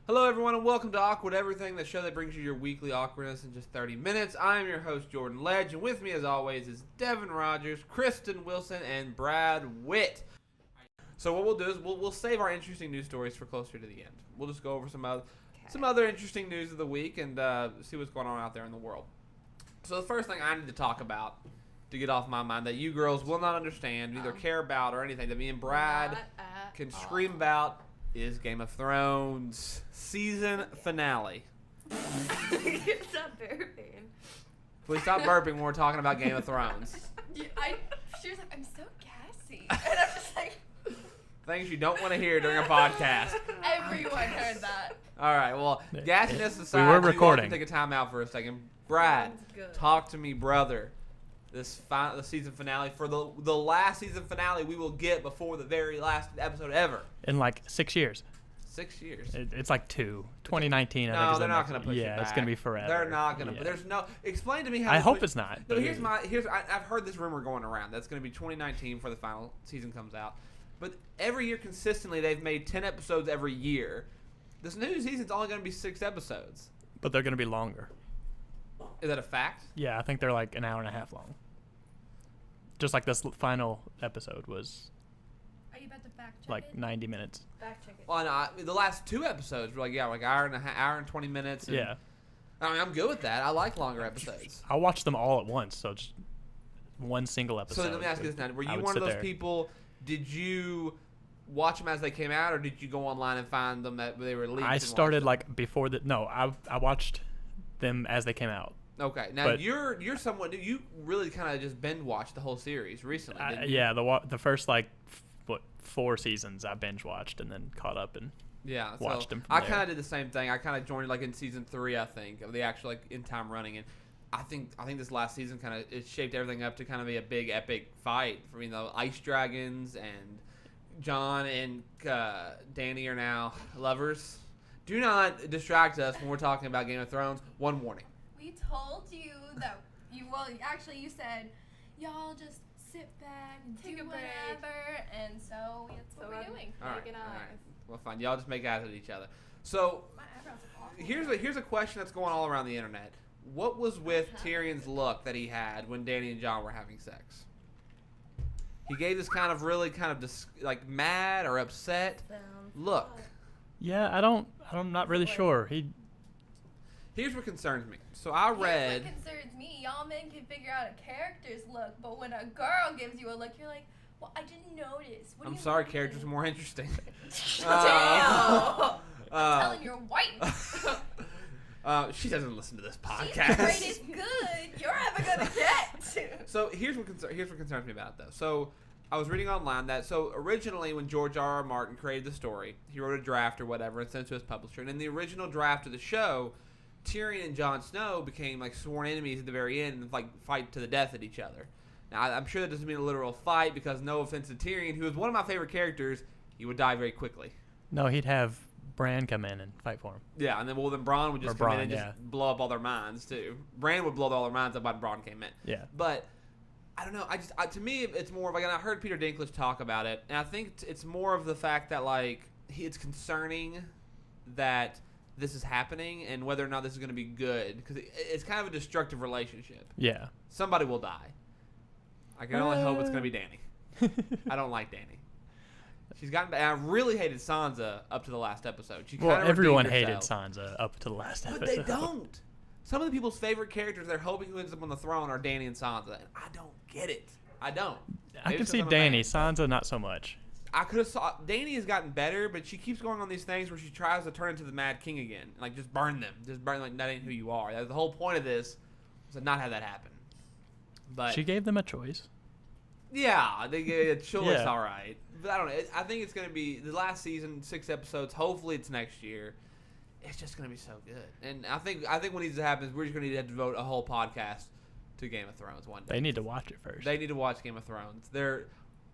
Hello, everyone, and welcome to Awkward Everything, the show that brings you your weekly awkwardness in just 30 minutes. I am your host, Jordan Ledge, and with me, as always, is Devin Rogers, Kristen Wilson, and Brad Witt. So what we'll do is we'll save our interesting news stories for closer to the end. We'll just go over some other interesting news of the week and see what's going on out there in the world. So the first thing I need to talk about to get off my mind that you girls will not understand, either care about, or anything that me and Brad can scream about is Game of Thrones season finale. Stop burping. Please stop burping when we're talking about Game of Thrones. She was like, I'm so gassy. And I'm just like... Things you don't want to hear during a podcast. Everyone heard that. All right, well, gassiness aside, we were recording. Take a time out for a second. Brad, talk to me, brother. The season finale, for the last season finale we will get before the very last episode ever. In like 6 years. 6 years. It's like 2019. I think. No, they're not going to push it Yeah, back. it's going to be forever. They're not going to. Yeah. There's no. Explain to me how. I hope it's not. No, I've heard this rumor going around. That's going to be 2019 before the final season comes out. But every year consistently, they've made 10 episodes every year. This new season's only going to be 6 episodes. But they're going to be longer. Is that a fact? Yeah, I think they're like an hour and a half long. Just like this final episode was. Are you about to fact check like 90 minutes. Fact check it. Well, no, the last 2 episodes were like hour and 20 minutes. And, Yeah. I mean, I'm good with that. I like longer episodes. I watched them all at once, so just one single episode. So let me ask you this now: were I you would one of sit those there. people? Did you watch them as they came out, or did you go online and find them that they were leaked? I and started watch like before the. No, I watched them as they came out. them? Okay, now but- you're someone you really kind of just binge watched the whole series recently. Didn't you? Yeah, the first like 4 seasons I binge watched and then caught up and. Yeah, so watched them from I there. kind of did the same thing. I kind of joined like in season 3, I think, of the actual like in time running, and I think this last season kind of it shaped everything up to kind of be a big epic fight for ice dragons, and Jon and Dany are now lovers. Do not distract us when we're talking about Game of Thrones. One warning. We told you that you said, y'all just sit back and Take do a break. whatever, and so that's what we're doing. All right, Making all right. eyes. Well, fine. Y'all just make eyes at each other. So My eyebrows are awful. here's a question that's going all around the internet. What was with Tyrion's look that he had when Dany and Jon were having sex? He gave this kind of really like mad or upset look. Yeah, I'm not really sure. Here's what concerns me. So I read. Here's what concerns me. Y'all men can figure out a character's look, but when a girl gives you a look, you're like, well, I didn't notice. What do I'm you sorry, mean? characters are more interesting. Damn! I'm Uh, telling your wife. she doesn't listen to this She's the podcast. greatest good you're ever gonna get. So here's what concerns me about it, though. So I was reading online that originally when George R.R. Martin created the story, he wrote a draft or whatever and sent it to his publisher. And in the original draft of the show, Tyrion and Jon Snow became like sworn enemies at the very end and like fight to the death at each other. Now I'm sure that doesn't mean a literal fight because no offense to Tyrion, who is one of my favorite characters, he would die very quickly. No, he'd have Bran come in and fight for him. Yeah, and then Bronn would just Or come in Bronn, and just yeah. blow up all their minds too. Bran would blow all their minds up when Bronn came in. Yeah. But I don't know. To me, it's more of like, and I heard Peter Dinklage talk about it, and I think it's more of the fact that like it's concerning that this is happening and whether or not this is going to be good because it's kind of a destructive relationship. Yeah. Somebody will die. I can only hope it's going to be Dany. I don't like Dany. She's gotten bad. I really hated Sansa up to the last episode. She Well, kinda everyone redeemed hated herself. Sansa up to the last episode. But they don't. Some of the people's favorite characters they're hoping who ends up on the throne are Dany and Sansa, and I don't get it. I don't. I Maybe can it's see 'cause I'm a Dany. fan. Sansa, not so much. I could have saw Dany has gotten better, but she keeps going on these things where she tries to turn into the Mad King again, like just burn them, like that ain't who you are. That's the whole point of this, was to not have that happen. But She gave them a choice. yeah, they get a choice, Yeah. all right. But I don't know. I think it's going to be the last season, 6 episodes. Hopefully, it's next year. It's just going to be so good. And I think what needs to happen is we're just going to need to devote a whole podcast to Game of Thrones one day. They need to watch it first. They need to watch Game of Thrones.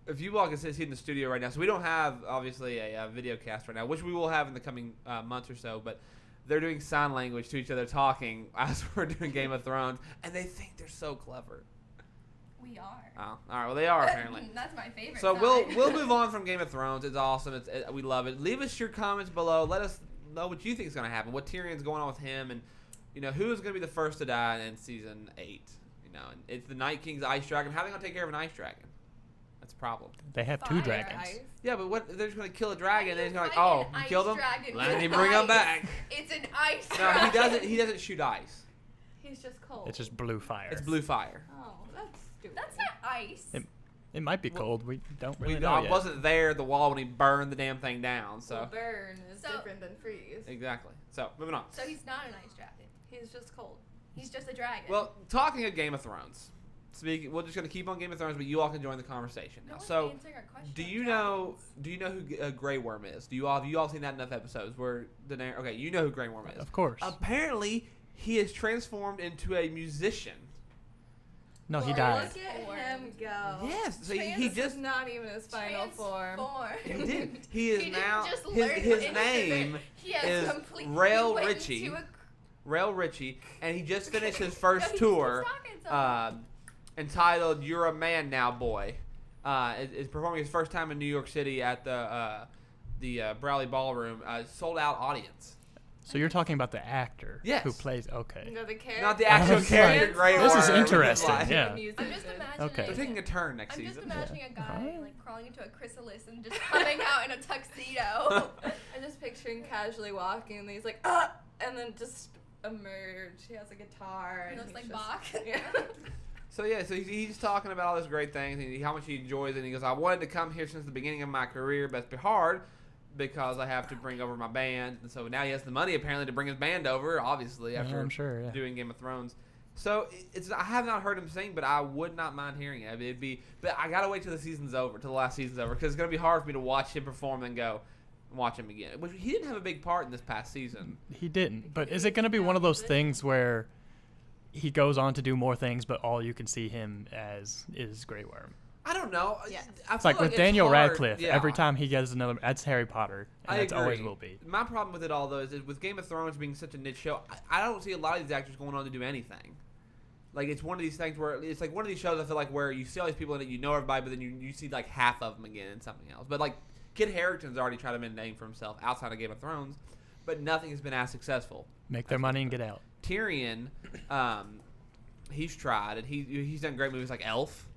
If you all can see in the studio right now, so we don't have obviously a video cast right now, which we will have in the coming months or so. But they're doing sign language to each other, talking as we're doing Game of Thrones, and they think they're so clever. We are. Oh, all right. Well, they are apparently. That's my favorite. So side. we'll move on from Game of Thrones. It's awesome. We love it. Leave us your comments below. Let us know what you think is going to happen. What Tyrion's going on with him, and who is going to be the first to die in season 8. And it's the Night King's ice dragon. How are they going to take care of an ice dragon? That's a problem. They have 2 dragons. Ice. Yeah, but what? They're just going to kill a dragon, and then he's going to Fight like, an you killed ice him. dragon Let me with bring him ice. back. It's an ice No, dragon. he doesn't. He doesn't shoot ice. He's just cold. It's just blue fire. It's blue fire. Oh, that's stupid. That's not ice. It might be Well, cold. We don't really know I yet. wasn't there at the wall when he burned the damn thing down. So Well, burn is So- different than freeze. exactly. So moving on. So he's not an ice dragon. He's just cold. He's just a dragon. Well, talking of Game of Thrones. We're just going to keep on Game of Thrones, but you all can join the conversation no now. one's So, answering our question do on you know who Grey Worm is? Have you all seen that in enough episodes where okay, you know who Grey Worm is. Of course. Apparently, he is transformed into a musician. No, he Well, died. Look at him go. Yes, so he This just is not even his final form. he did. He is He didn't now just his learn his the name instrument. He has is completely Rael went Ritchie. into a- Rael Ritchie, and he just finished his No, first he's tour. still talking something. Entitled "You're a Man Now, Boy." Is performing his first time in New York City at the Browley Ballroom. Sold out audience. So you're talking about the actor Yes. who plays. Okay. No, the character. Not the actual was character. like, Grey this is Worm. interesting, Like- yeah. I'm just imagining. Okay. They're taking a turn next I'm just season. imagining a guy Huh? like crawling into a chrysalis and just coming out in a tuxedo. I'm just picturing casually walking, and he's like, and then just emerge. He has a guitar. He and looks he's like just- Bach. Yeah. So he's talking about all these great things and how much he enjoys it. And he goes, "I wanted to come here since the beginning of my career, but it's been hard because I have to bring over my band." And so now he has the money apparently to bring his band over, obviously Yeah, after I'm sure. Yeah. doing Game of Thrones. So I have not heard him sing, but I would not mind hearing it. I mean, but I gotta wait till the last season's over, because it's gonna be hard for me to watch him perform and go and watch him again. Which he didn't have a big part in this past season. He didn't. But is it going to be one of those things where he goes on to do more things, but all you can see him as is Grey Worm? I don't know. Yes. I It's feel like with it's Daniel hard. Radcliffe. Yeah. Every time he gets another, that's Harry Potter. And I that's always agree. will be. My problem with it all, though, is that with Game of Thrones being such a niche show, I don't see a lot of these actors going on to do anything. Like, it's one of these things where it's like one of these shows I feel like where you see all these people in it, you know everybody, but then you see like half of them again in something else. But like Kit Harington's already tried to make a name for himself outside of Game of Thrones, but nothing has been as successful. Make their money and get out. Tyrion, he's tried, and he's done great movies like Elf.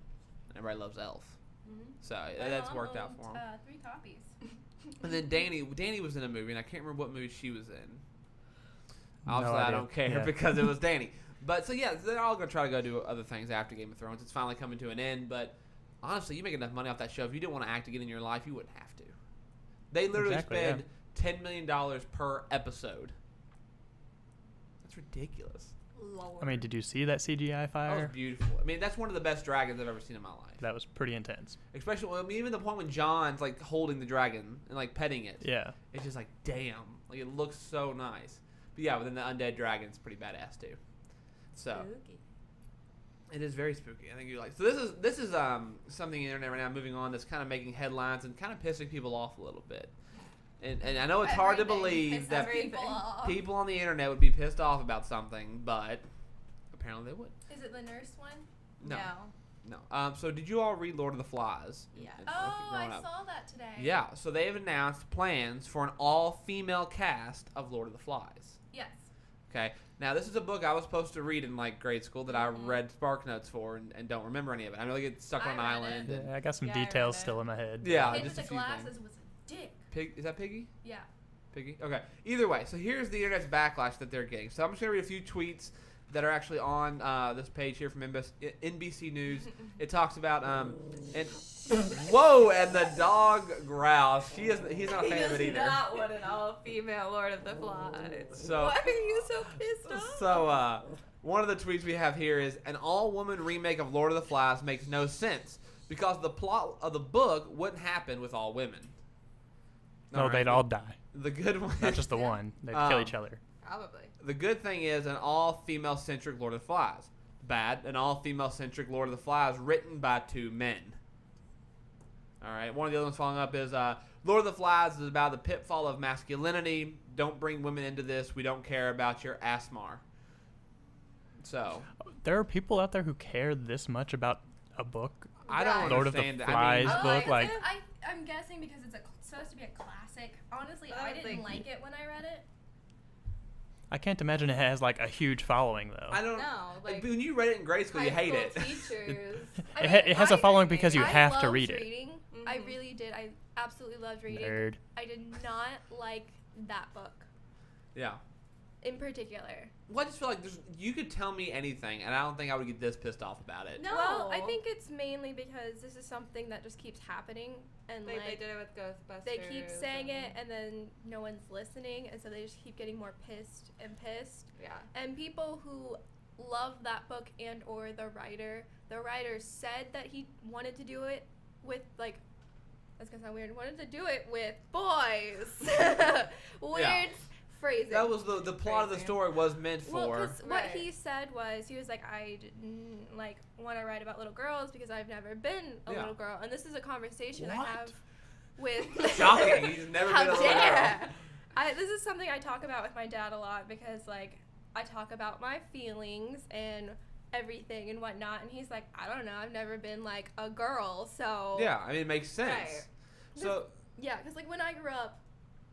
Everybody loves Elf, so My that's mom worked out owned, for him. 3 copies. And then Danny was in a movie, and I can't remember what movie she was in. No Obviously, I idea. don't care Yeah. because it was Danny. But so yeah, they're all gonna try to go do other things after Game of Thrones. It's finally coming to an end. But honestly, you make enough money off that show. If you didn't want to act again in your life, you wouldn't have to. They literally Exactly, spend $10 million per episode. That's ridiculous. Lord. I mean, did you see that CGI That was fire? beautiful. I mean, that's one of the best dragons I've ever seen in my life. That was pretty intense. Especially, I mean, even the point when John's like holding the dragon and like petting it. Yeah. It's just like, damn. Like, it looks so nice. But yeah, but then the undead dragon's pretty badass too. So Spooky. it is very spooky. I think you like. So this is something on the internet right now moving on that's kind of making headlines and kind of pissing people off a little bit. And I know it's hard to Everything believe pisses that people off. people on the internet would be pissed off about something, but apparently they would. Is it the nurse one? No. So did you all read Lord of the Flies? Yeah. Oh, I growing up? saw that today. Yeah, so they have announced plans for an all-female cast of Lord of the Flies. Yes. Okay, now this is a book I was supposed to read in like grade school that I Mhm. read Spark Notes for and don't remember any of it. I know they get stuck on an I read island. it. And Yeah, I got some Yeah, I read details it. still in my head. Yeah, Kid just with a the few glasses things. was a dick. Is that Piggy? Yeah. Piggy? Okay. Either way, so here's the internet's backlash that they're getting. So I'm just gonna read a few tweets that are actually on this page here from NBC News. It talks about and whoa, and the dog growls. He's not a fan of it He either. does not want an all-female Lord of the Flies. So- Why are you so pissed off? So, one of the tweets we have here is an all-woman remake of Lord of the Flies makes no sense because the plot of the book wouldn't happen with all women. No, Alright. they'd all die. The good one. Not just the one. They'd kill each other. Probably. The good thing is an all-female-centric Lord of the Flies. Bad, an all-female-centric Lord of the Flies written by 2 men. All right. One of the other ones following up is Lord of the Flies is about the pitfall of masculinity. Don't bring women into this. We don't care about your asmar. So There are people out there who care this much about a book. I don't Right. Lord of the understand. Flies I mean, book, I like- I'm guessing because it's a supposed to be a classic. Honestly, I I don't didn't think- like it when I read it. I can't imagine it has like a huge following though. I don't. No, like when you read it in grade school, you high hate school it. teachers. I It has a I- following because you I have to loved read it. reading. I Mhm. really did. I absolutely loved reading. Nerd. I did not like that book Yeah. in particular. Well, I just feel like you could tell me anything, and I don't think I would get this pissed off about it. No. Well, I think it's mainly because this is something that just keeps happening, and They like did it with Ghostbusters. they keep saying it, and then no one's listening, and so they just keep getting more pissed and pissed. Yeah. And people who love that book and or the writer said that he wanted to do it with like, that's gonna sound weird, wanted to do it with boys. Weird phrasing. That was the plot of the Crazy. story was meant for. Well, because what Right. he said was, he was like, I didn't like want to write about little girls because I've never been a Yeah. little girl, and this is a conversation I What? have with. Shocking. You've never How been a little dare! girl. This is something I talk about with my dad a lot because like I talk about my feelings and everything and whatnot, and he's like, I don't know, I've never been like a girl, so Yeah, I mean, it makes sense. Right. So, yeah, because like when I grew up,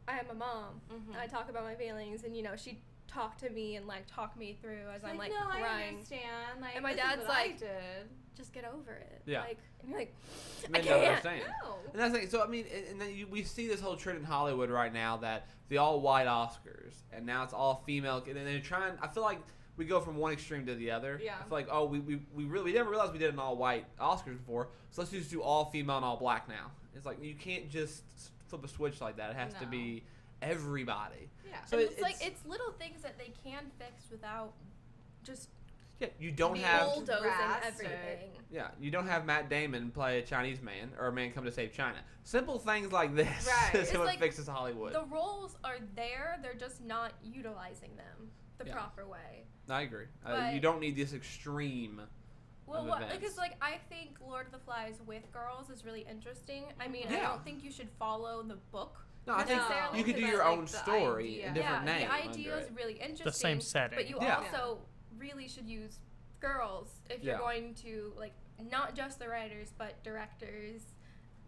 I have a mom. Mhm. And I talk about my feelings, and she talked to me and like talk me through as I'm like no, I crying. understand. Like, And my this is dad's what I like- did. Just get over it. Yeah. Like, and you're like, men I don't can't. understand. No. And that's the thing. So I mean, and then we see this whole trend in Hollywood right now that the all-white Oscars, and now it's all female, and then they're trying. I feel like we go from one extreme to the other. Yeah. I feel like we never realized we did an all-white Oscars before, so let's just do all female and all black now. It's like you can't just flip a switch like that. It has to No. be everybody. Yeah. So And it's like it's little things that they can fix without just yeah, you don't Be have old. bulldozing drastic. everything. yeah, you don't have Matt Damon play a Chinese man or a man come to save China. Simple things like this Right. is It's what like fixes Hollywood. The roles are there; they're just not utilizing them the Yeah. proper way. I agree. But- You don't need this extreme. Well, Of what, events. because like I think Lord of the Flies with girls is really interesting. I mean, I Yeah. don't think you should follow the book. No, I think necessarily, you could do but your like own the story idea. and different yeah, name. the idea under is it. really interesting. The same setting. But you Yeah. also really should use girls if you're Yeah. going to like not just the writers but directors.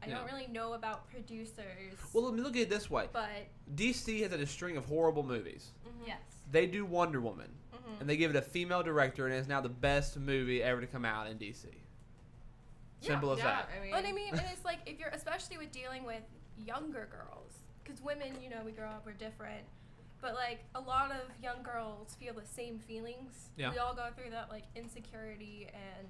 I Yeah. don't really know about producers. Well, let me look at it this way. but DC has had a string of horrible movies. yes. They do Wonder Woman, Mhm. and they give it a female director, and it's now the best movie ever to come out in DC. Simple as Yeah, that. I mean, But I mean, and it's like if you're especially with dealing with younger girls, because women, we grow up, we're different. But like a lot of young girls feel the same feelings. Yeah. We all go through that like insecurity and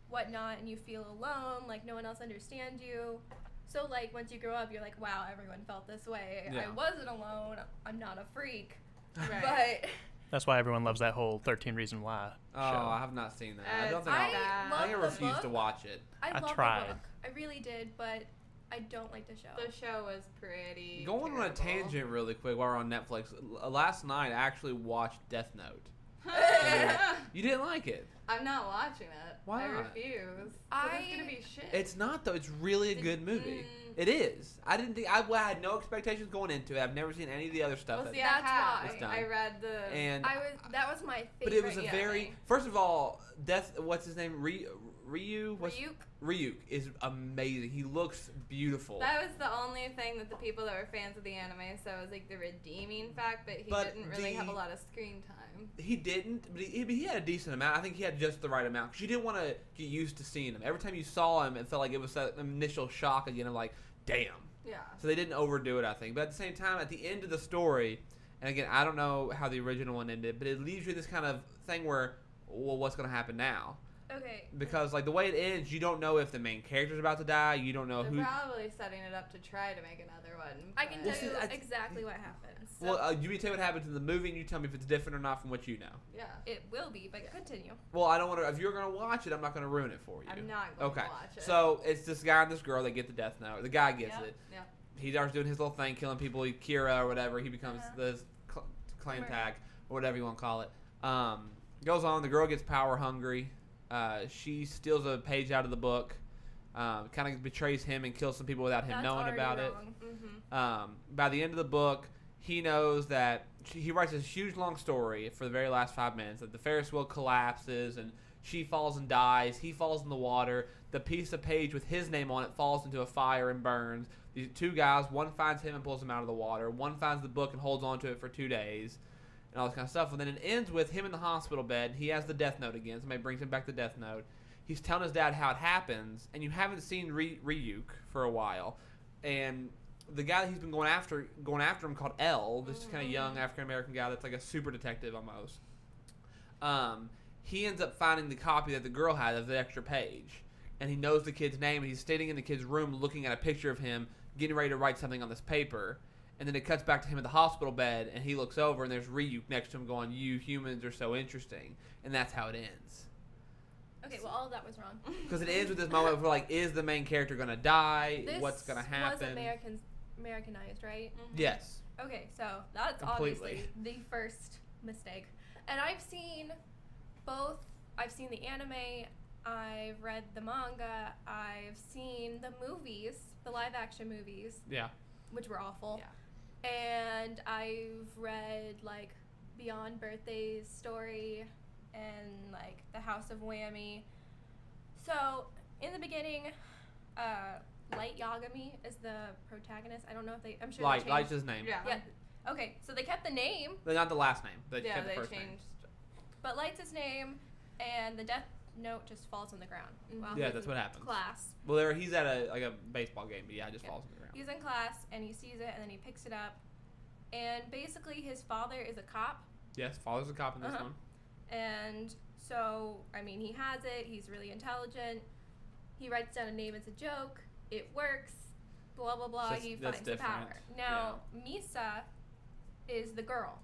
whatnot, and you feel alone, like no one else understands you. So like once you grow up, you're like, wow, everyone felt this way. Yeah. I wasn't alone. I'm not a freak. Right. But That's why everyone loves that whole 13 Reasons Why Oh, show. I have not seen that. I don't It's think I I love think I the refuse to book. watch it. I love tried. the book. I really did, but I don't like the show. the show was pretty. Going on a terrible. tangent really quick while we're on Netflix. Last night I actually watched Death Note. You didn't like it. I'm not watching it. Why I not? refuse. 'Cause I- it's gonna be shit. It's not though. It's really a good movie. It is. I didn't think I had no expectations going into it. I've never seen any of the other stuff. Well, that- see, I That's have. why. It's done. I read the. and That was my favorite. but it was a anime. very first of all, what's his name? Ryu. Ryuk. Ryuk is amazing. He looks beautiful. That was the only thing that the people that were fans of the anime said was like the redeeming fact, but he But didn't really have a the- lot of screen time. He didn't, but he had a decent amount. I think he had just the right amount because you didn't want to get used to seeing him. Every time you saw him, it felt like it was that initial shock again of like, damn. Yeah. So they didn't overdo it, I think. But at the same time, at the end of the story, and again, I don't know how the original one ended, but it leaves you this kind of thing where, well, what's going to happen now? Okay. Because like the way it ends, you don't know if the main character's about to die. You don't know They're who. probably setting it up to try to make another one. I can but- tell see, you I- exactly what happens. Well, you tell me what happens in the movie, and you tell me if it's different or not from what you know. Yeah. It will be, but continue. Well, I don't want to. If you're going to watch it, I'm not going to ruin it for you. I'm not going Okay. to watch it. So it's this guy and this girl. They get the death note. The guy gets Yep. it. Yeah. He starts doing his little thing, killing people. Kira or whatever. He becomes Uh-huh. the clan Right. tag or whatever you want to call it. Goes on. The girl gets power hungry. She steals a page out of the book. Kind of betrays him and kills some people without him That's knowing already about wrong. Mm-hmm. By the end of the book, he knows that he writes this huge long story for the very last 5 minutes that the Ferris wheel collapses and She falls and dies. He falls in the water. The piece of page with his name on it falls into a fire and burns. These two guys, one finds him and pulls him out of the water. One finds the book and holds on to it for 2 days. And all this kind of stuff. And then it ends with him in the hospital bed. He has the Death Note again. Somebody brings him back the Death Note. He's telling his dad how it happens. And you haven't seen Ryuk for a while. And the guy that he's been going after him called L, this kind of young African-American guy that's like a super detective almost. He ends up finding the copy that the girl had of the extra page. And he knows the kid's name. And he's sitting in the kid's room looking at a picture of him, getting ready to write something on this paper. And then it cuts back to him in the hospital bed, and he looks over, and there's Ryuk next to him going, "You humans are so interesting." And that's how it ends. Okay, well, all of that was wrong. Because it ends with this moment where, like, is the main character going to die? This What's going to happen? was Americanized, right? Yes. Okay, so that's Completely. obviously the first mistake. And I've seen both. I've seen the anime. I've read the manga. I've seen the movies, the live-action movies, Yeah. which were awful. Yeah. And I've read, like, Beyond Birthday's story and, like, The House of Whammy. So, in the beginning, Light Yagami is the protagonist. I don't know if they... I'm sure they changed... Light's his name. Yeah. Yeah. Okay, so they kept the name, But not the last name. They Yeah, kept the they first name. changed. but Light's his name, and the Death Note just falls on the ground. While Yeah, he's that's in what happens. Class. Well, he's at a baseball game, but yeah, it just falls on the ground. He's in class, and he sees it, and then he picks it up. And basically, his father is a cop. Yes, father's a cop in this Uh-huh. one. And so, I mean, he has it. He's really intelligent. He writes down a name as a joke. It works. Blah, blah, blah. That's- He that's finds the different. power. Now, Misa is the girl,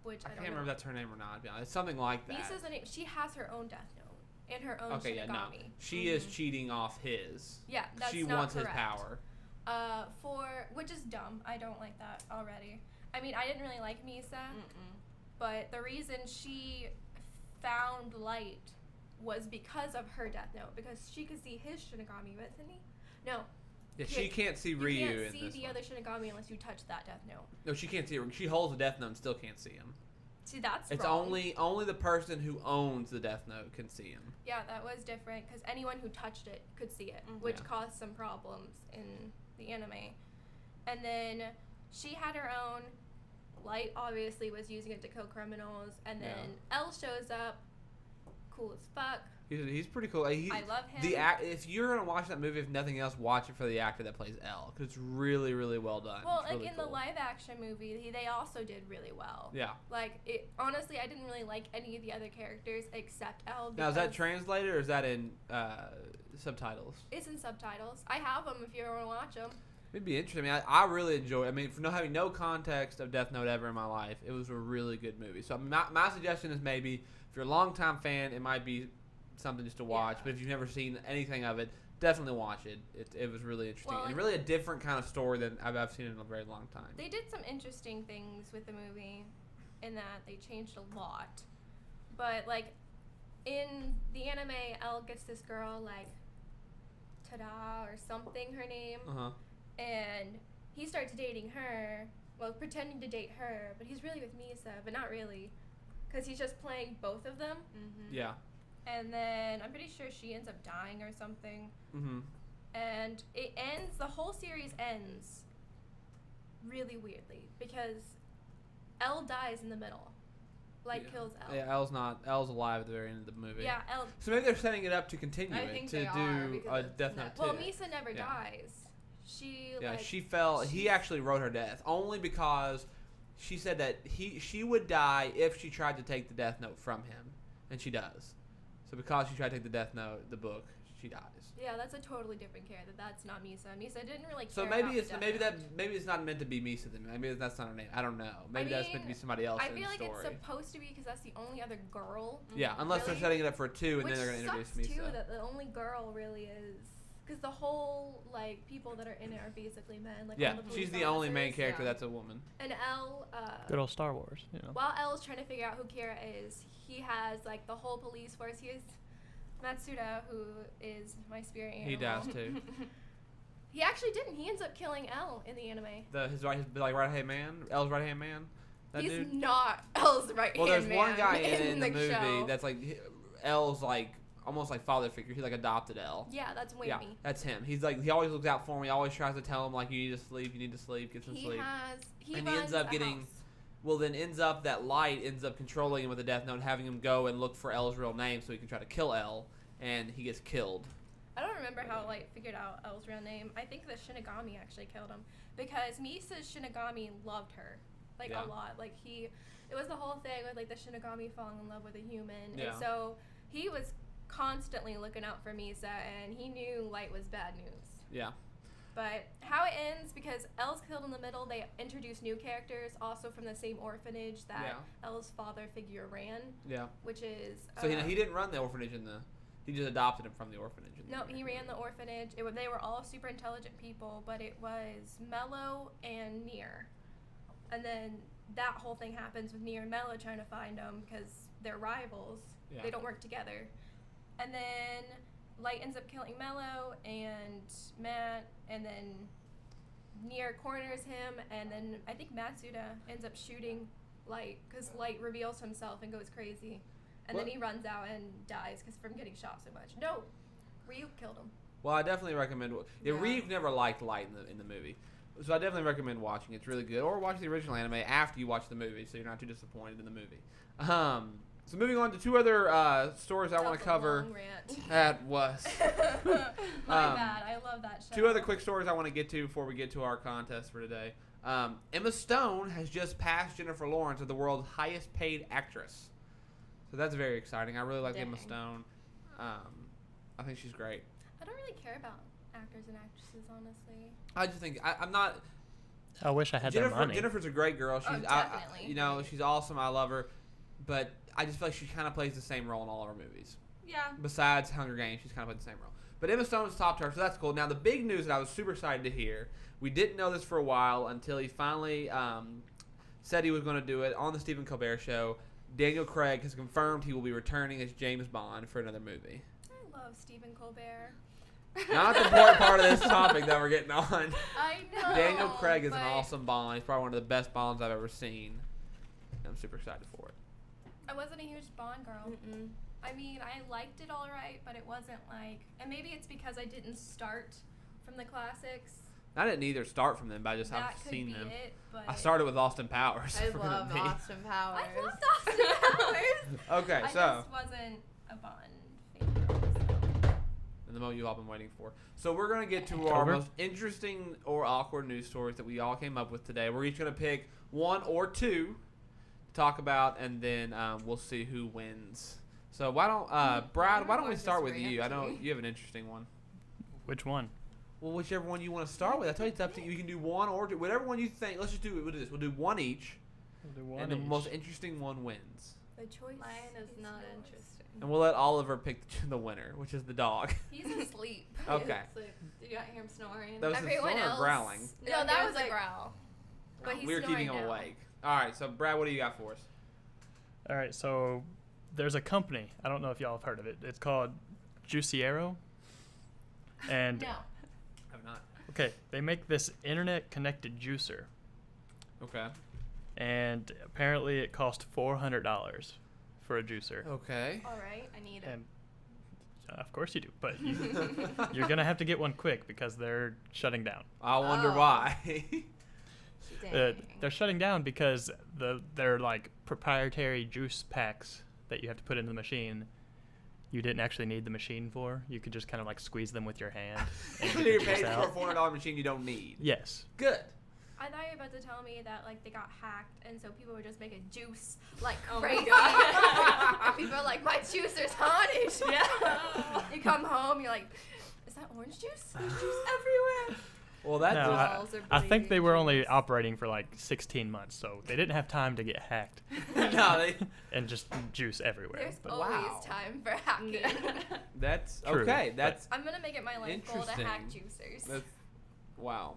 which I I don't can't know. remember if that's her name or not. To be honest. It's something like that. Misa's the name. She has her own Death Note and her own Okay, yeah, no. Shinigami. She is cheating off his. Yeah, that's She not wants correct. his power. Which is dumb. I don't like that already. I mean, I didn't really like Misa, but the reason she found Light was because of her Death Note, because she could see his Shinigami, wasn't he? No, Yeah, Yeah, she can't see you Ryu can't in see this the one. other Shinigami unless you touch that Death Note. No, she can't see it. She holds the Death Note and still can't see him. See, that's It's wrong. only the person who owns the Death Note can see him. Yeah, that was different because anyone who touched it could see it, which Yeah. caused some problems in the anime. And then she had her own. Light obviously was using it to kill criminals, and then L shows up, cool as fuck. He's pretty cool. I love him. If you're gonna watch that movie, if nothing else, watch it for the actor that plays L, because it's really, really well done. Well, It's like really in the cool. live action movie, they also did really well. Yeah. Like honestly, I didn't really like any of the other characters except L. Now is that because translated or is that in subtitles? It's in subtitles. I have them if you ever want to watch them. It'd be interesting. I mean, I really enjoy it. I mean, for having no context of Death Note ever in my life, it was a really good movie. So my suggestion is maybe if you're a longtime fan, it might be something just to watch. Yeah. But if you've never seen anything of it, definitely watch it. It was really interesting Well, and really a different kind of story than I've seen in a very long time. They did some interesting things with the movie in that they changed a lot. But like in the anime, Elle gets this girl like Tada or something her name, and he starts dating her, well, pretending to date her, but he's really with Misa, but not really, because he's just playing both of them. Yeah. And then I'm pretty sure she ends up dying or something. Mm-hmm. And it ends, the whole series ends really weirdly because Elle dies in the middle. Light kills Elle. Yeah, L's alive at the very end of the movie. Yeah, Elle. So maybe they're setting it up to continue I it think to they are, do because a it's Death not- Note 2. Well, Misa never Yeah. dies. She Yeah, like she fell. He actually wrote her death only because she said that she would die if she tried to take the Death Note from him, and she does. So because she tried to take the Death Note, the book, she dies. Yeah, that's a totally different character. That's not Misa. Misa didn't really care. So about maybe the it's Death maybe Note. maybe it's not meant to be Misa then. Maybe that's not her name. I don't know. Maybe that's meant to be mean, somebody else I in feel the like story. it's supposed to be because that's the only other girl. Yeah, unless they're Really? setting it up for 2 and Which then they're going to sucks introduce Misa. too that the only girl really is, because the whole like people that are in it are basically men. Like Yeah, all the police she's the only main officers. character yeah. that's a woman. And Elle, Good old Star Wars, you know. while Elle's trying to figure out who Kira is, he has like the whole police force. He has Matsuda, who is my spirit animal. He dies too. He actually didn't. He ends up killing Elle in the anime. His right hand man, L's right hand man. That He's dude. not Elle's right Well, hand there's man one guy in the the movie show. that's like Elle's like almost like father figure. He like adopted Elle. Yeah, that's Whammy. Yeah, that's him. He's like he always looks out for him. He always tries to tell him like you need to sleep, get some sleep. He And runs he ends up a getting house. well then ends up that Light ends up controlling him with a death note and having him go and look for Elle's real name so he can try to kill Elle, and he gets killed. I don't remember how Light figured out Elle's real name. I think the Shinigami actually killed him because Misa's Shinigami loved her like Yeah. a lot. Like it was the whole thing with like the Shinigami falling in love with a human, Yeah. and so he was constantly looking out for Misa, and he knew Light was bad news. Yeah. But how it ends, because Elle's killed in the middle, they introduce new characters also from the same orphanage that Yeah. Elle's father figure ran, Yeah. which is So he didn't run the orphanage he just adopted him from the orphanage. No, he ran the orphanage. They were all super intelligent people, but it was Mello and Nier. And then that whole thing happens with Nier and Mello trying to find them because they're rivals. Yeah. They don't work together. And then Light ends up killing Mello and Matt, and then Nier corners him, and then I think Matsuda ends up shooting Light because Light reveals himself and goes crazy. And What? then he runs out and dies from getting shot so much. No, Ryuk killed him. Well, I definitely recommend. Yeah. Ryuk never liked Light in the movie, so I definitely recommend watching. It's really good. Or watch the original anime after you watch the movie, so you're not too disappointed in the movie. So moving on to two other stories I want to That was a cover. long rant. That was My bad. I love that show. two other quick stories I want to get to before we get to our contest for today. Emma Stone has just passed Jennifer Lawrence as the world's highest paid actress. So that's very exciting. I really like Emma Dang. Stone. I think she's great. I don't really care about actors and actresses, honestly. I just think I'm not. I wish I had their money. Jennifer's a great girl. She's definitely. she's awesome. I love her, but I just feel like she kind of plays the same role in all of her movies. Yeah. Besides Hunger Games, she's kind of played the same role. But Emma Stone's topped her, so that's cool. Now the big news that I was super excited to hear. We didn't know this for a while until he finally said he was going to do it on the Stephen Colbert Show. Daniel Craig has confirmed he will be returning as James Bond for another movie. I love Stephen Colbert. Not the important part of this topic that we're getting on. I know. Daniel Craig is an but awesome Bond. He's probably one of the best Bonds I've ever seen. I'm super excited for it. I wasn't a huge Bond girl. Mm-mm. I mean, I liked it all right, but it wasn't like. And maybe it's because I didn't start from the classics. I didn't either start from them, but I just That have could seen be them. it, but I started with Austin Powers. I for love me. Austin Powers. I loved Austin Powers. Okay, I so just wasn't a Bond fan. and the moment you've all been waiting for. So we're gonna get to our October. most interesting or awkward news stories that we all came up with today. We're each gonna pick one or two to talk about, and then we'll see who wins. So why don't Brad? Why don't we start with you? I know you have an interesting one. Which one? Well, whichever one you want to start with. I tell you, it's up to you. You can do one or two, whatever one you think. Let's just do it. We'll do this. We'll do one each, We'll do one and the each. most interesting one wins. The choice. Mine is not yours. interesting. And we'll let Oliver pick the winner, which is the dog. He's asleep. Okay. Did you not hear him snoring? That was his Everyone snore or else. growling. No, Yeah, that there was was a like- growl. But he's We were keeping snoring him now. awake. All right, so Brad, what do you got for us? All right, so there's a company. I don't know if y'all have heard of it. It's called Juiciero. And No. Have not. okay, they make this internet-connected juicer, Okay. and apparently it cost $400 for a juicer. Okay. All right. I need it. And of course you do, but you're gonna have to get one quick because they're shutting down. I wonder Oh. why. Dang. They're shutting down because they're like proprietary juice packs that you have to put into the machine. You didn't actually need the machine for. You could just kind of like squeeze them with your hand. And So get you're the paying juice for a out. $400 machine you don't need. Yes. Good. I thought you were about to tell me that like they got hacked and so people were just making juice like Oh my crazy. God. And people are like, my juicer's haunted. Yeah. You come home, you're like, is that orange juice? There's juice everywhere. Well, that's No, Walls are I think they were only bleeding. operating for like 16 months, so they didn't have time to get hacked no, they, and just juice everywhere. There's But always Wow. time for hacking. that's True, okay. but- That's I'm gonna make it my life goal to hack juicers. that's wow.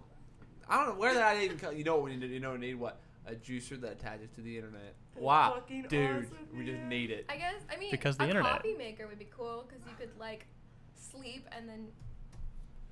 I don't know where that idea even come. You know what we need? You know what we need? What? A juicer that attaches to the internet. Wow, fucking dude, awesome, we just man. need it. I guess, I mean, Because the a internet. coffee maker would be cool because you could like sleep and then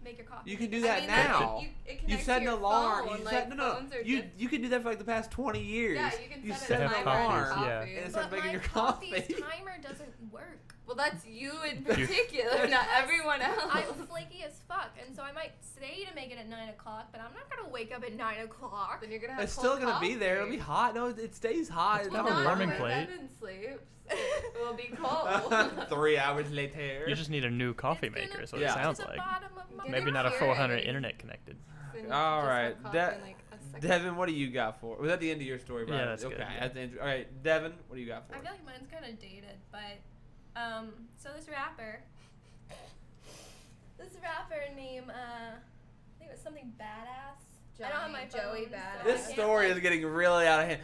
make your coffee. You can do I that mean, now. It You connects set to an your alarm. phone, You like, set no. phones are You just- you can do that for like the past 20 years. Yeah, you can You set set a an have timer alarm. for coffees, yeah. coffee. And it starts But making my your coffee's coffee. timer doesn't work. Well, that's you in particular, not everyone else. I'm flaky as fuck, and so I might stay to make it at 9 o'clock, but I'm not gonna wake up at 9 o'clock. Then you're gonna have It's cold still gonna be there. It'll be coffee. hot. No, it stays hot. It's It's not not a Not warming where plate. Evan sleeps. It will be cold. 3 hours later. You just need a new coffee It's gonna maker, is what Yeah. it to sounds the like. bottom of my Maybe Get not a it. 400 internet connected. Then you All just right, have coffee in, like, a second. Devin, what do you got for? Was that the end of your story, right? Yeah, that's okay. good, yeah. At the end. All right, Devin, what do you got for? I feel like mine's kind of dated, but so this rapper named I think it was something Badass. I don't have my Joey phone, Badass. so I This can't, story like- is getting really out of hand.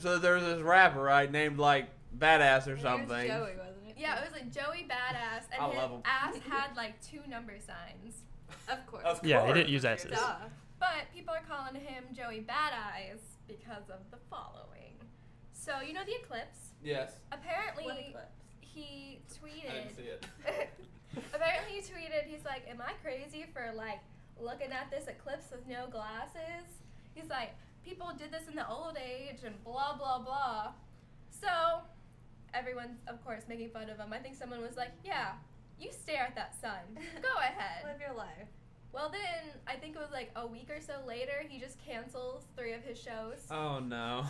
So there's this rapper, right, named like Badass or I think it was something. Joey, wasn't it? Yeah, it was like Joey Badass, and I his love him. ass had like 2 number signs. Of course. Of Yeah, he course. didn't use S's. Duh. But people are calling him Joey Bad Eyes because of the following. So you know the eclipse? Yes. Apparently, What eclipse? he I tweeted. didn't see it. Apparently, he tweeted. He's like, "Am I crazy for like looking at this eclipse with no glasses?" He's like, "People did this in the old age and blah blah blah." So everyone's of course making fun of him. I think someone was like, "Yeah, you stare at that sun. Go ahead." Live your life. Well, then I think it was like a week or so later, he just cancels 3 of his shows Oh no.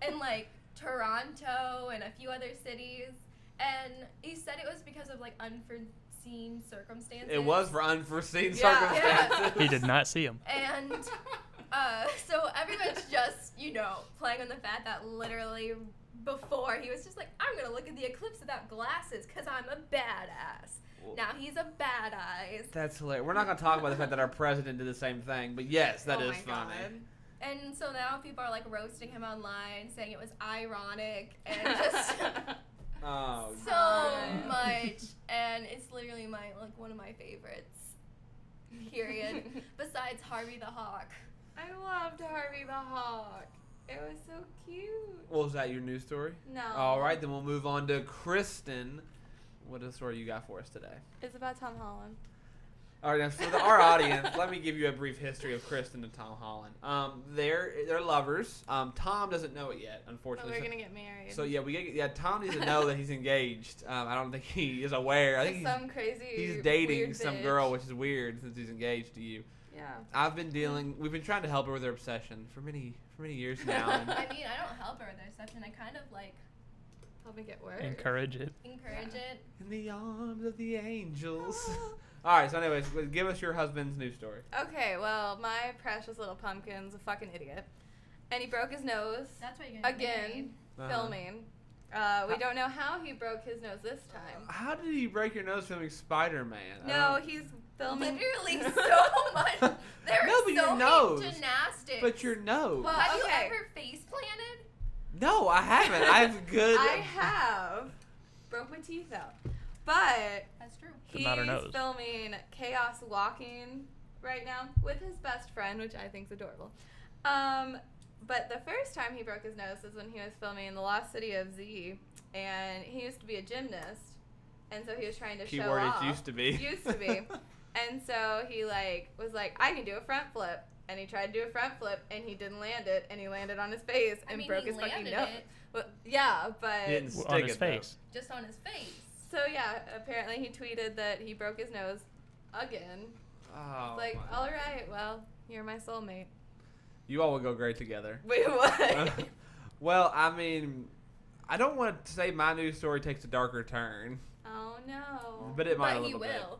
in like Toronto and a few other cities, and he said it was because of like unforeseen circumstances. It was for unforeseen Yeah. circumstances. He did not see him. And so everyone's just, playing on the fact that literally before he was just like, I'm gonna look at the eclipse without glasses because I'm a badass. Now he's a bad eyes. That's hilarious. We're not going to talk about the fact that our president did the same thing, but yes, that is Oh my funny. God. And so now people are like roasting him online, saying it was ironic and just Oh, so God. much. And it's literally one of my favorites. Period. Besides Harvey the Hawk. I loved Harvey the Hawk. It was so cute. well, is that your news story? No. All right, then we'll move on to Kristen. What is the story you got for us today? It's about Tom Holland. All right, now for our audience, let me give you a brief history of Kristen and Tom Holland. They're lovers. Tom doesn't know it yet, But unfortunately. we're gonna get married. So yeah, Tom needs to know that he's engaged. I don't think he is aware. I think With some crazy. he's dating weird some bitch. girl, which is weird since he's engaged to you. Yeah. We've been trying to help her with her obsession for many years now. And I mean, I don't help her with her stuff, and I kind of Help me get work. Encourage it. encourage it. in the arms of the angels. All right. So, anyways, give us your husband's news story. Okay, well, my precious little pumpkin's a fucking idiot. And he broke his nose That's why you're gonna get again, married. filming. We don't know how he broke his nose this time. How did he break your nose filming Spider-Man? No, he's filming. Literally so much. There No, was but so your many nose. gymnastics. But your nose. Well, Have okay. you ever face planted? No, I haven't. I have good. I have. Broke my teeth out. But That's true. But not her he's nose. filming Chaos Walking right now with his best friend, which I think is adorable. But the first time he broke his nose is when he was filming The Lost City of Z, and he used to be a gymnast, and so he was trying to show Keyword off. is used to be. Used to be. And so he was like, I can do a front flip. And he tried to do a front flip, and he didn't land it, and he landed on his face and I mean, broke he his fucking landed nose. it Well, yeah, but He didn't On stick his it, though. face. just on his face. so yeah, apparently he tweeted that he broke his nose again. Oh, It's like, my. all right, well, you're my soulmate. You all would go great together. Wait, what? Well, I mean, I don't want to say my news story takes a darker turn, Oh no. but it might a But he little bit. will.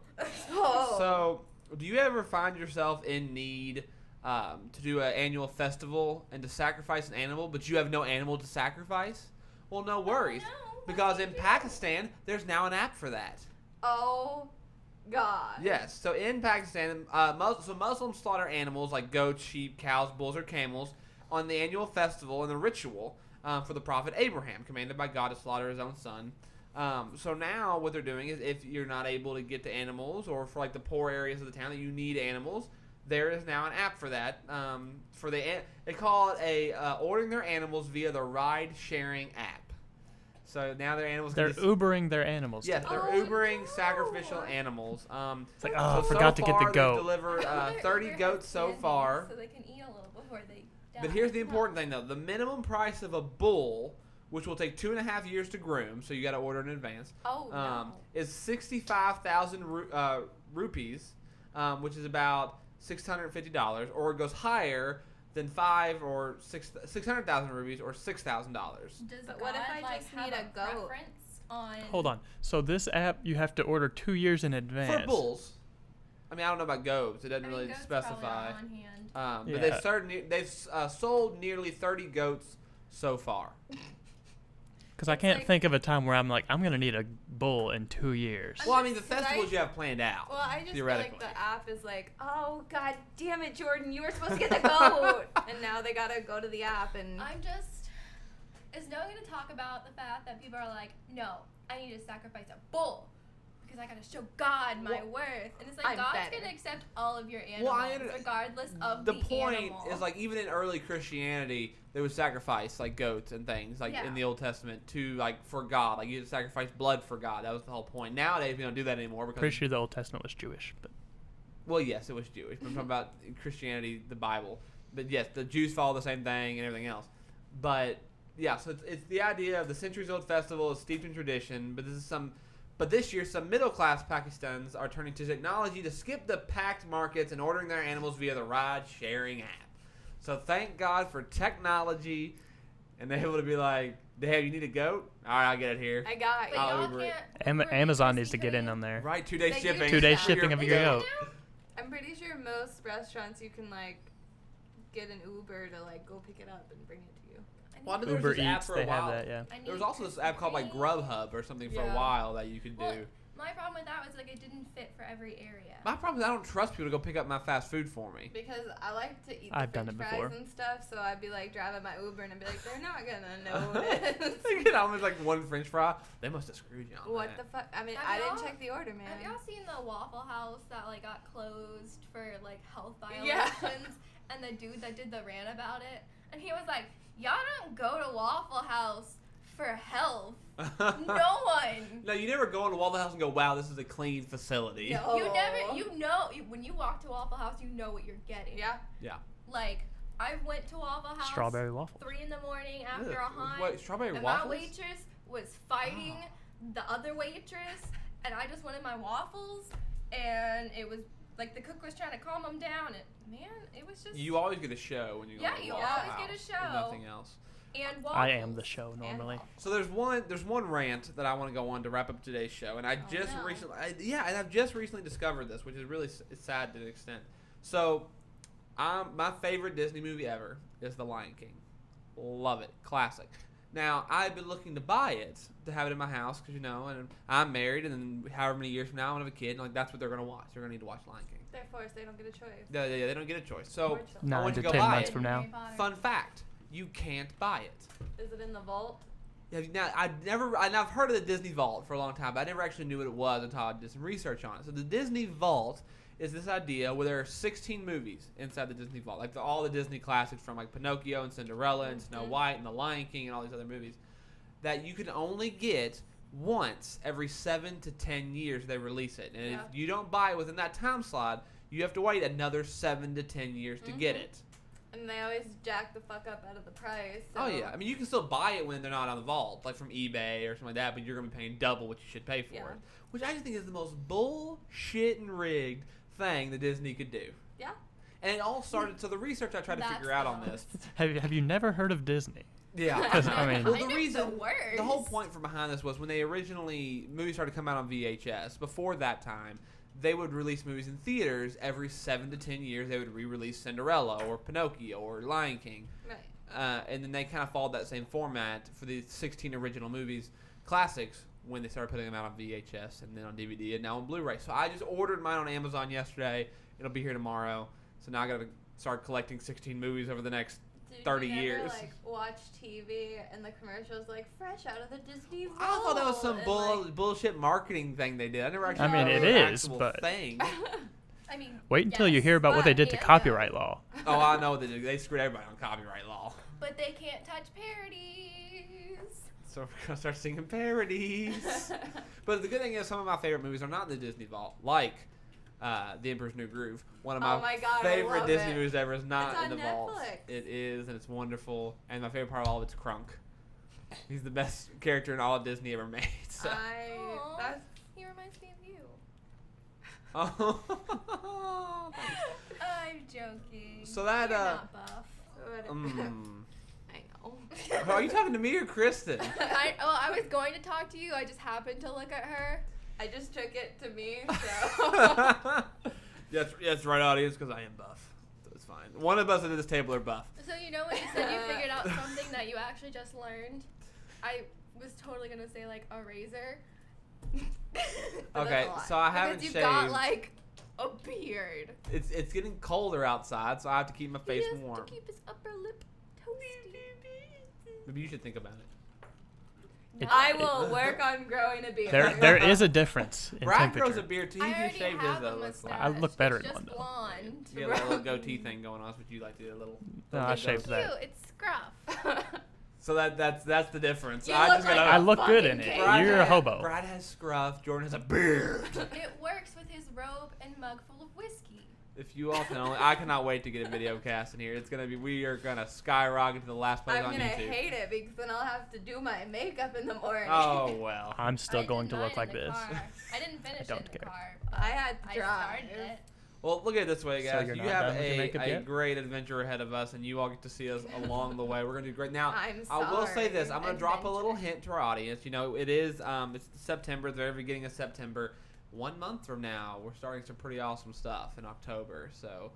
Oh. So, do you ever find yourself in need to do an annual festival and to sacrifice an animal, but you have no animal to sacrifice? Well, no worries, no, what because do in you do? Pakistan, there's now an app for that. Oh, God. Yes, so in Pakistan, Muslims slaughter animals like goats, sheep, cows, bulls, or camels on the annual festival and the ritual for the prophet Abraham, commanded by God to slaughter his own son. So now what they're doing is if you're not able to get to animals, or for like the poor areas of the town that you need animals, there is now an app for that. They call it ordering their animals via the ride-sharing app. So now their animals They're can Ubering their animals. yes, to they're them. Oh, Ubering no. sacrificial animals. It's like, So oh, I forgot to get the far, goat. They've delivered I wonder 30 Uber goats has so candy, far. So they can eat a little before they die. But here's the important thing, though. The minimum price of a bull which will take 2.5 years to groom, so you got to order in advance. Oh no. Is 65,000 rupees, which is about $650, or it goes higher than 600,000 rupees, or $6,000. Does But what if God, I like, just have need a goat? preference on? Hold on. So this app you have to order 2 years in advance. For bulls. I mean, I don't know about goats. It doesn't I mean, really goats probably specify. are on hand. But Yeah. they've sold nearly 30 goats so far. Because I It's can't like- think of a time where I'm like, I'm gonna need a bull in 2 years. Well, I mean, the Because festivals you have planned out. Well, I just feel theoretically. like the app is like, oh god damn it, Jordan, you were supposed to get the goat, and now they gotta go to the app and. I'm just. Is no one gonna talk about the fact that people are like, no, I need to sacrifice a bull because I gotta show God my Well, worth, and it's like I'm God's better. gonna accept all of your animals Well, regardless of the point animal. is, like, even in early Christianity, they would sacrifice like goats and things like Yeah. in the Old Testament to like for God. Like you sacrifice blood for God. That was the whole point. Nowadays we don't do that anymore because Pretty sure the Old Testament was Jewish, but well, yes, it was Jewish. But I'm talking about Christianity, the Bible. But yes, the Jews follow the same thing and everything else. But yeah, so it's the idea of the centuries-old festival is steeped in tradition. But this year, some middle-class Pakistanis are turning to technology to skip the packed markets and ordering their animals via the ride-sharing app. So thank God for technology, and they're able to be like, "Hey, you need a goat? All right, I'll get it here." I got but you. I'll y'all Uber it. can't. Uber Amazon eats needs to get in on there. Right, 2-day They shipping. do 2 day that. shipping of They your do goat. now? I'm pretty sure most restaurants you can like get an Uber to like go pick it up and bring it to you. I Well, I need- know there Uber was this app Eats, for they a while. have that, yeah. I There was need also this app called like Krispy Kreme. Grubhub or something for a Yeah. while that you could do. Well, my problem with that was like it didn't fit for every area. My problem is I don't trust people to go pick up my fast food for me. Because I like to eat the I've done french it fries before. and stuff, so I'd be like driving my Uber and I'd be like, they're not gonna notice. You get almost like one French fry. They must have screwed you on What that. the fuck? I mean, Have I didn't y'all- check the order, man. Have y'all seen the Waffle House that like got closed for like health Yeah. violations? And the dude that did the rant about it, and he was like, "Y'all don't go to Waffle House for health. No one. No, you never go into Waffle House and go, "Wow, this is a clean facility." No. You never. You know when you walk to Waffle House, you know what you're getting. Yeah. Like I went to Waffle House. Strawberry waffle. 3 in the morning after a Ugh. hunt. Wait, strawberry And waffles? my waitress was fighting the other waitress, and I just wanted my waffles, and it was like the cook was trying to calm them down, and man, it was just. You always get a show when you go Yeah, to you Waffle always House get a and show. nothing else. and waffles. I am the show normally. So there's one rant that I want to go on to wrap up today's show, and I Oh, just no. recently, and I've just recently discovered this, which is really it's sad to an extent. So, my favorite Disney movie ever is The Lion King. Love it, classic. Now I've been looking to buy it to have it in my house because and I'm married, and then however many years from now I'm gonna have a kid, and like that's what they're gonna watch. They're gonna need to watch Lion King. They're forced. They don't get a choice. Yeah, they don't get a choice. So, Unfortunately. I 9 want to you to 10 go buy months it. from now. Harry Potter. Fun fact: you can't buy it. Is it in the vault? Yeah, now I've heard of the Disney Vault for a long time, but I never actually knew what it was until I did some research on it. So the Disney Vault is this idea where there are 16 movies inside the Disney Vault, like all the Disney classics from like Pinocchio and Cinderella and Snow Mhm. White and The Lion King and all these other movies that you can only get once every 7 to 10 years they release it. And Yeah. if you don't buy it within that time slot, you have to wait another 7 to 10 years to get Mhm. it. And they always jack the fuck up out of the price. So. Oh yeah, I mean you can still buy it when they're not on the vault, like from eBay or something like that, but you're gonna be paying double what you should pay for Yeah. it, which I just think is the most bullshit and rigged thing that Disney could do. Yeah. And it all started. So the research I tried to That's figure out the on this. Have you never heard of Disney? Yeah, 'Cause, I mean- well, Kind the of reason, worst. the whole point from behind this was when they originally movies started coming out on VHS. Before that time, they would release movies in theaters every 7 to 10 years. They would re-release Cinderella or Pinocchio or Lion King. Right. And then they kind of followed that same format for the 16 original movies, classics, when they started putting them out on VHS and then on DVD and now on Blu-ray. So I just ordered mine on Amazon yesterday. It'll be here tomorrow. So now I got to start collecting 16 movies over the next. Did 30 you never, years. Like watch TV and the commercials like fresh out of the Disney Vault. I thought that was some and, like, bullshit marketing thing they did. I never actually. I mean, thought it was an is, actual but- thing. I mean, Wait until you yes, hear about what they did to but- copyright law. Oh, I know what they did. They screwed everybody on copyright law. But they can't touch parodies. So we're gonna start singing parodies. But the good thing is, some of my favorite movies are not in the Disney Vault, like The Emperor's New Groove. One of my, Oh my God, I favorite love Disney it. movies ever is not It's in on the vault. Netflix. It is, and it's wonderful. And my favorite part of all of it's Crunk. He's the best character in all of Disney ever made. So. Aw, That's he reminds me of you. Oh. I'm joking. So that, You're not buff. I know. Are you talking to me or Kristen? I was going to talk to you. I just happened to look at her. I just took it to me, so. That's right, audience, because I am buff. So it's fine. One of us at this table are buff. So you know when you said you figured out something that you actually just learned? I was totally gonna say like a razor. Okay, so I haven't because you've shaved. got like a beard. It's getting colder outside, so I have to keep my face He has warm. to keep his upper lip toasty. Maybe you should think about it. I will work on growing a beard. There is a difference in Brad temperature. grows a beard too. I He already shaved his have though. a Looks mustache. like. I look better It's in just one, though. blonde. You got that little goatee thing going on. That's what you like to do. A little. No, I little shaved goatee. that. Cute. It's scruff. So that's the difference. You I look just like gotta. I look good in fucking it. caveman. You're a hobo. Brad has scruff. Jordan has a beard. It works with his robe and mug full of whiskey. If you all can only, I cannot wait to get a video cast in here. It's gonna be, we are gonna skyrocket to the last place I'm on gonna YouTube. hate it because then I'll have to do my makeup in the morning. Oh well. I'm still I going did to look mine like in the this. car. I didn't finish don't it in the care. car. I had to I drive. started it. Well, look at it this way, So guys. you're You not have done with your makeup a yet? great adventure ahead of us, and you all get to see us along the way. We're gonna do great. Now, I'm I will say this: sorry, I'm gonna drop a little adventure. hint to our audience. You know, it is it's September, the very beginning of September. 1 month from now, we're starting some pretty awesome stuff in October. So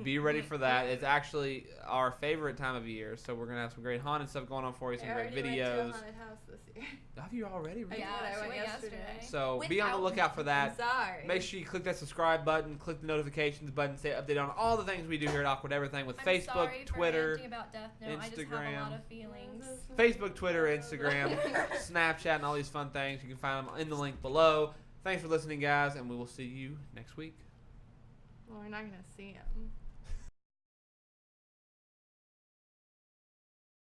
be ready for that. It's actually our favorite time of year. So we're gonna have some great haunted stuff going on for you, some I great already videos. went to a haunted house this year. Have you already? Really? Yeah, I she went went yesterday. So be on the Without lookout for me. that. I'm sorry. Make sure you click that subscribe button, click the notifications button, stay updated on all the things we do here at Awkward Everything with I'm Facebook, sorry for Twitter, ranting about Death Note. I just have a Instagram. lot of feelings. Facebook, Twitter, Instagram, Snapchat, and all these fun things. You can find them in the link below. Thanks for listening, guys, and we will see you next week. Well, we're not gonna see him.